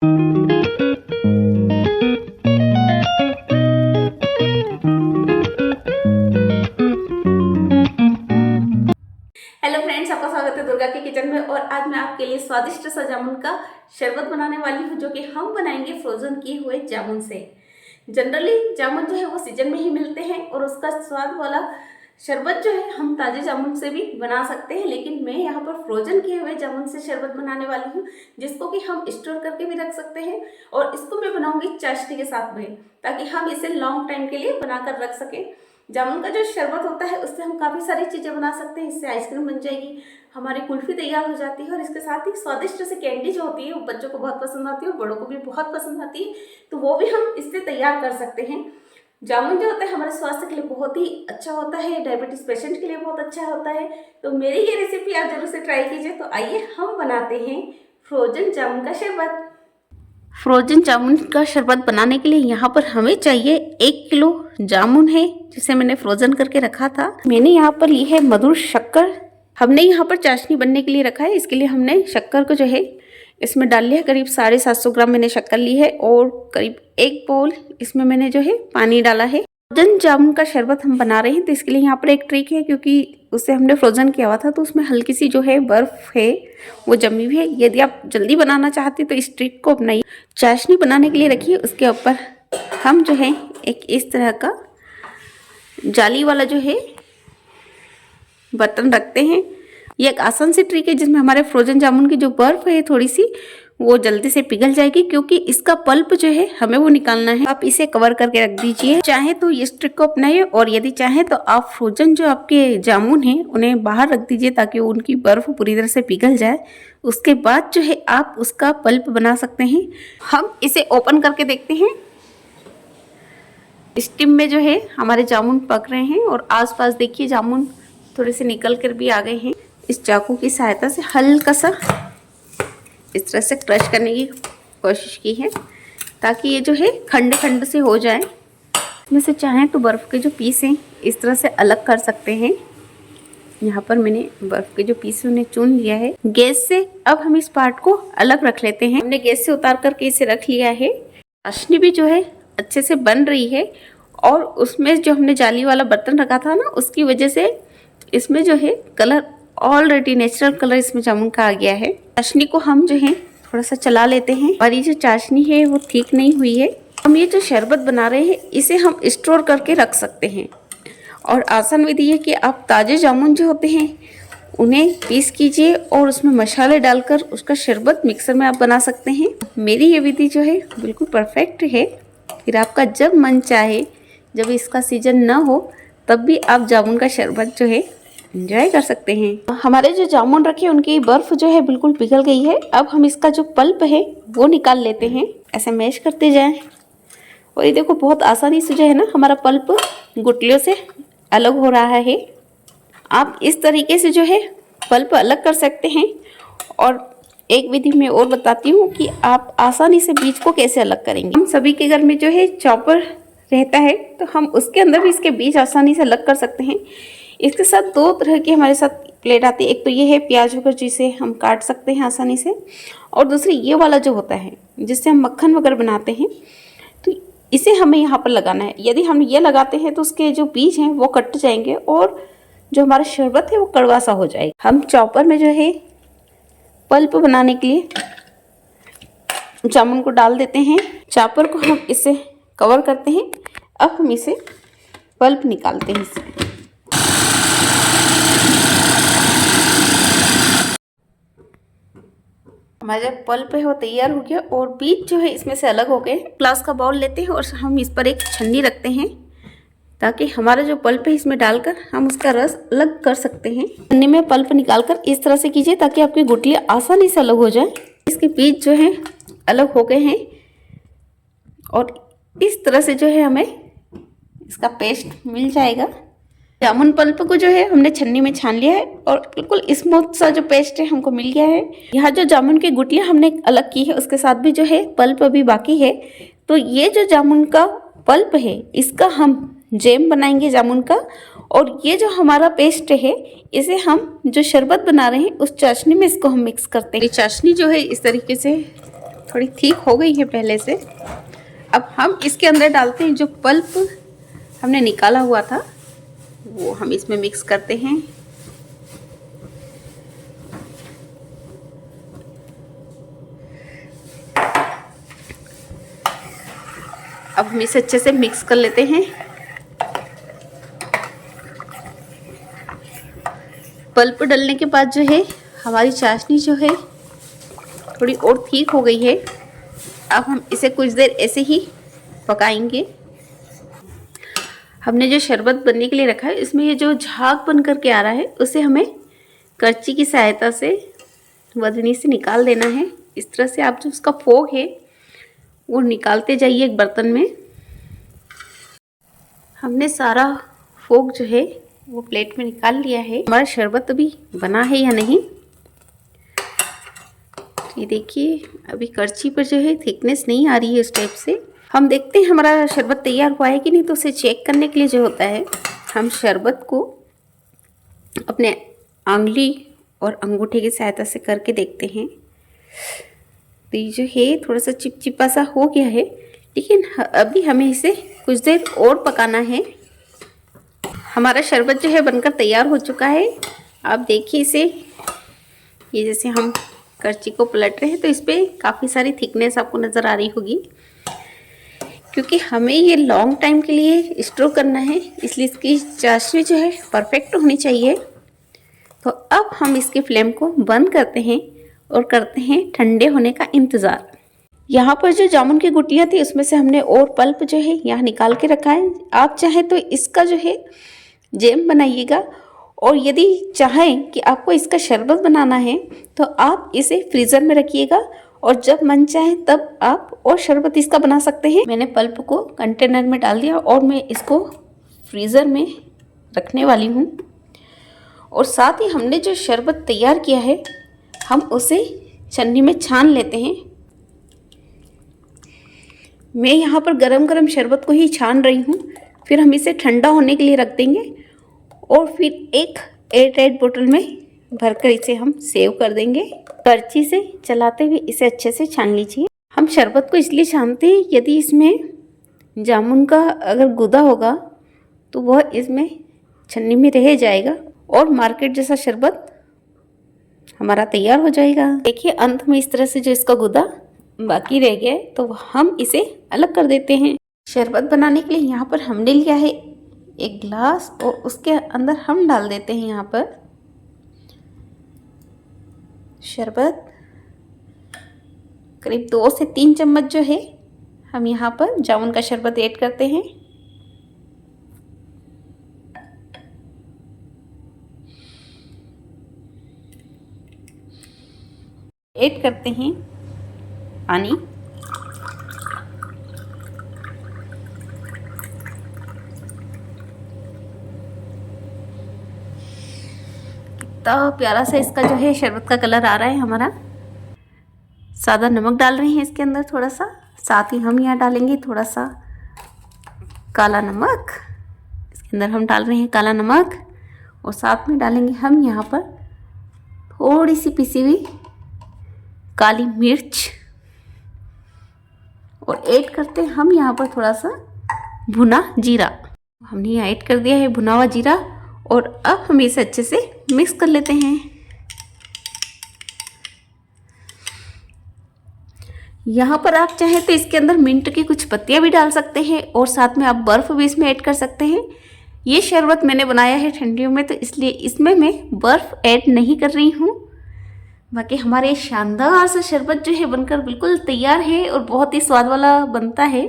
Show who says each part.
Speaker 1: Hello friends, आपका स्वागत है दुर्गा के किचन में। और आज मैं आपके लिए स्वादिष्ट सा जामुन का शरबत बनाने वाली हूँ, जो कि हम बनाएंगे फ्रोजन किए हुए जामुन से। जनरली जामुन जो है वो सीजन में ही मिलते हैं और उसका स्वाद वाला शरबत जो है हम ताज़े जामुन से भी बना सकते हैं, लेकिन मैं यहाँ पर फ्रोजन किए हुए जामुन से शरबत बनाने वाली हूँ, जिसको कि हम स्टोर करके भी रख सकते हैं। और इसको मैं बनाऊंगी चाशनी के साथ में, ताकि हम इसे लॉन्ग टाइम के लिए बनाकर रख सकें। जामुन का जो शरबत होता है उससे हम काफ़ी सारी चीज़ें बना सकते हैं। इससे आइसक्रीम बन जाएगी, हमारी कुल्फ़ी तैयार हो जाती है, और इसके साथ ही स्वादिष्ट से कैंडी जो होती है वो बच्चों को बहुत पसंद आती है और बड़ों को भी बहुत पसंद आती है, तो वो भी हम इससे तैयार कर सकते हैं। जामुन जो होता है हमारे स्वास्थ्य के लिए बहुत ही अच्छा होता है, डायबिटीज़ पेशेंट के लिए बहुत अच्छा होता है। तो मेरी ये रेसिपी आप जरूर से ट्राई कीजिए। तो आइए हम बनाते हैं फ्रोजन जामुन का शरबत। फ्रोजन जामुन का शरबत बनाने के लिए यहाँ पर हमें चाहिए 1 किलो जामुन है, जिसे मैंने फ्रोजन करके रखा था। मैंने यहाँ पर ली है मधुर शक्कर। हमने यहाँ पर चाशनी बनने के लिए रखा है, इसके लिए हमने शक्कर को जो है इसमें डाल लिया। करीब 750 ग्राम मैंने शक्कर ली है और करीब 1 बाउल इसमें मैंने जो है पानी डाला है। फ्रोजन जामुन का शरबत हम बना रहे हैं, तो इसके लिए यहाँ पर एक ट्रिक है, क्योंकि उसे हमने फ्रोजन किया हुआ था तो उसमें हल्की सी जो है बर्फ़ है वो जमी हुई है। यदि आप जल्दी बनाना चाहते तो इस ट्रिक को अपनाइए। चाशनी बनाने के लिए रखिए, उसके ऊपर हम जो है एक इस तरह का जाली वाला जो है बर्तन रखते हैं। ये एक आसान सी ट्रिक है, जिसमें हमारे फ्रोजन जामुन की जो बर्फ़ है थोड़ी सी वो जल्दी से पिघल जाएगी, क्योंकि इसका पल्प जो है हमें वो निकालना है। आप इसे कवर करके रख दीजिए। चाहे तो इस ट्रिक को अपनाइए, और यदि चाहे तो आप फ्रोजन जो आपके जामुन हैं उन्हें बाहर रख दीजिए, ताकि उनकी बर्फ़ पूरी तरह से पिघल जाए। उसके बाद जो है आप उसका पल्प बना सकते हैं। हम इसे ओपन करके देखते हैं। स्टीम में जो है हमारे जामुन पक रहे हैं, और आसपास देखिए जामुन थोड़े से निकल कर भी आ गए हैं। इस चाकू की सहायता से हल्का सा इस तरह से क्रश करने की कोशिश की है, ताकि ये जो है खंड खंड से हो जाए। इसमें से चाहें तो बर्फ़ के जो पीस हैं इस तरह से अलग कर सकते हैं। यहाँ पर मैंने बर्फ़ के जो पीस हैं उन्हें चुन लिया है गैस से। अब हम इस पार्ट को अलग रख लेते हैं। हमने गैस से उतार करके इसे रख लिया है। चाशनी भी जो है अच्छे से बन रही है, और उसमें जो हमने जाली वाला बर्तन रखा था ना, उसकी वजह से इसमें जो है कलर ऑलरेडी नेचुरल कलर इसमें जामुन का आ गया है। चाशनी को हम जो है थोड़ा सा चला लेते हैं, और ये जो चाशनी है वो ठीक नहीं हुई है। हम ये जो शरबत बना रहे हैं इसे हम स्टोर करके रख सकते हैं, और आसान विधि है कि आप ताज़े जामुन जो होते हैं उन्हें पीस कीजिए और उसमें मसाले डालकर उसका शरबत मिक्सर में आप बना सकते हैं। मेरी ये विधि जो है बिल्कुल परफेक्ट है। फिर आपका जब मन चाहे, जब इसका सीजन ना हो, तब भी आप जामुन का शरबत जो है एंजॉय कर सकते हैं। हमारे जो जामुन रखे उनकी बर्फ़ जो है बिल्कुल पिघल गई है। अब हम इसका जो पल्प है वो निकाल लेते हैं। ऐसे मैश करते जाएं, और ये देखो बहुत आसानी से जो है ना हमारा पल्प गुठलियों से अलग हो रहा है। आप इस तरीके से जो है पल्प अलग कर सकते हैं। और एक विधि मैं और बताती हूँ कि आप आसानी से बीज को कैसे अलग करेंगे। हम सभी के घर में जो है चॉपर रहता है, तो हम उसके अंदर भी इसके बीज आसानी से अलग कर सकते हैं। इसके साथ 2 तरह की हमारे साथ प्लेट आती है। एक तो ये है प्याज वगैरह, जिसे हम काट सकते हैं आसानी से, और दूसरी ये वाला जो होता है जिससे हम मक्खन वगैरह बनाते हैं, तो इसे हमें यहाँ पर लगाना है। यदि हम ये लगाते हैं तो उसके जो बीज हैं वो कट जाएंगे, और जो हमारा शरबत है वो कड़वा सा हो जाएगा। हम चॉपर में जो है पल्प बनाने के लिए जामुन को डाल देते हैं। चॉपर को हम इसे कवर करते हैं। अब हम इसे पल्प निकालते हैं इससे। हमारा जो पल्प है वो तैयार हो गया, और बीज जो है इसमें से अलग हो गए। ग्लास का बाउल लेते हैं और हम इस पर एक छन्नी रखते हैं, ताकि हमारा जो पल्प है इसमें डालकर हम उसका रस अलग कर सकते हैं। छन्नी में पल्प निकालकर इस तरह से कीजिए, ताकि आपकी गुठलियाँ आसानी से अलग हो जाए। इसके बीज जो है अलग हो गए हैं, और इस तरह से जो है हमें इसका पेस्ट मिल जाएगा। जामुन पल्प को जो है हमने छन्नी में छान लिया है, और बिल्कुल स्मूथ सा जो पेस्ट है हमको मिल गया है। यहाँ जो जामुन की गुठलियाँ हमने अलग की है उसके साथ भी जो है पल्प अभी बाकी है। तो ये जो जामुन का पल्प है इसका हम जैम बनाएंगे जामुन का, और ये जो हमारा पेस्ट है इसे हम जो शरबत बना रहे हैं उस चाशनी में इसको हम मिक्स करते हैं। ये चाशनी जो है इस तरीके से थोड़ी ठीक हो गई है पहले से। अब हम इसके अंदर डालते हैं जो पल्प हमने निकाला हुआ था, वो हम इसमें मिक्स करते हैं। अब हम इसे अच्छे से मिक्स कर लेते हैं। पल्प डालने के बाद जो है हमारी चाशनी जो है थोड़ी और ठीक हो गई है। अब हम इसे कुछ देर ऐसे ही पकाएंगे। हमने जो शरबत बनने के लिए रखा है, इसमें ये जो झाग बन करके आ रहा है, उसे हमें करछी की सहायता से वधनी से निकाल देना है। इस तरह से आप जो उसका फोग है वो निकालते जाइए एक बर्तन में। हमने सारा फोग जो है वो प्लेट में निकाल लिया है। हमारा शरबत अभी बना है या नहीं, ये देखिए अभी करछी पर जो है थिकनेस नहीं आ रही है इस टाइप से। हम देखते हैं हमारा शरबत तैयार हुआ है कि नहीं। तो उसे चेक करने के लिए जो होता है, हम शरबत को अपने आंगली और अंगूठे की सहायता से करके देखते हैं। तो ये जो है थोड़ा सा चिपचिपा सा हो गया है, लेकिन अभी हमें इसे कुछ देर और पकाना है। हमारा शरबत जो है बनकर तैयार हो चुका है। आप देखिए इसे, ये जैसे हम करछी को पलट रहे हैं तो इस पर काफ़ी सारी थिकनेस आपको नज़र आ रही होगी, क्योंकि हमें ये लॉन्ग टाइम के लिए स्टोर करना है, इसलिए इसकी चाशनी जो है परफेक्ट होनी चाहिए। तो अब हम इसके फ्लेम को बंद करते हैं और करते हैं ठंडे होने का इंतज़ार। यहाँ पर जो जामुन की गुटियाँ थी उसमें से हमने और पल्प जो है यहाँ निकाल के रखा है। आप चाहें तो इसका जो है जैम बनाइएगा, और यदि चाहें कि आपको इसका शरबत बनाना है तो आप इसे फ्रीज़र में रखिएगा, और जब मन चाहे तब आप और शरबत इसका बना सकते हैं। मैंने पल्प को कंटेनर में डाल दिया और मैं इसको फ्रीज़र में रखने वाली हूँ। और साथ ही हमने जो शरबत तैयार किया है हम उसे छन्नी में छान लेते हैं। मैं यहाँ पर गरम गरम शरबत को ही छान रही हूँ, फिर हम इसे ठंडा होने के लिए रख देंगे और फिर एक एयर टाइट बोतल में भरकर इसे हम सेव कर देंगे। करछी से चलाते हुए इसे अच्छे से छान लीजिए। हम शरबत को इसलिए छानते हैं, यदि इसमें जामुन का अगर गुदा होगा तो वह इसमें छन्नी में रह जाएगा और मार्केट जैसा शरबत हमारा तैयार हो जाएगा। देखिए अंत में इस तरह से जो इसका गुदा बाकी रह गया है तो हम इसे अलग कर देते हैं। शरबत बनाने के लिए यहाँ पर हमने लिया है एक गिलास, और उसके अंदर हम डाल देते हैं यहाँ पर शरबत। करीब 2 से 3 चम्मच जो है हम यहाँ पर जामुन का शरबत ऐड करते हैं। ऐड करते हैं पानी। कितना प्यारा सा इसका जो है शरबत का कलर आ रहा है हमारा। सादा नमक डाल रहे हैं इसके अंदर थोड़ा सा, साथ ही हम यहाँ डालेंगे थोड़ा सा काला नमक। इसके अंदर हम डाल रहे हैं काला नमक, और साथ में डालेंगे हम यहाँ पर थोड़ी सी पिसी हुई काली मिर्च, और ऐड करते हैं हम यहाँ पर थोड़ा सा भुना जीरा। हमने यहाँ ऐड कर दिया है भुना हुआ जीरा, और अब हम इसे अच्छे से मिक्स कर लेते हैं। यहाँ पर आप चाहें तो इसके अंदर मिंट की कुछ पत्तियाँ भी डाल सकते हैं, और साथ में आप बर्फ़ भी इसमें ऐड कर सकते हैं। ये शरबत मैंने बनाया है ठंडियों में, तो इसलिए इसमें मैं बर्फ़ ऐड नहीं कर रही हूँ। बाकी हमारे शानदार सा शरबत जो है बनकर बिल्कुल तैयार है और बहुत ही स्वाद वाला बनता है।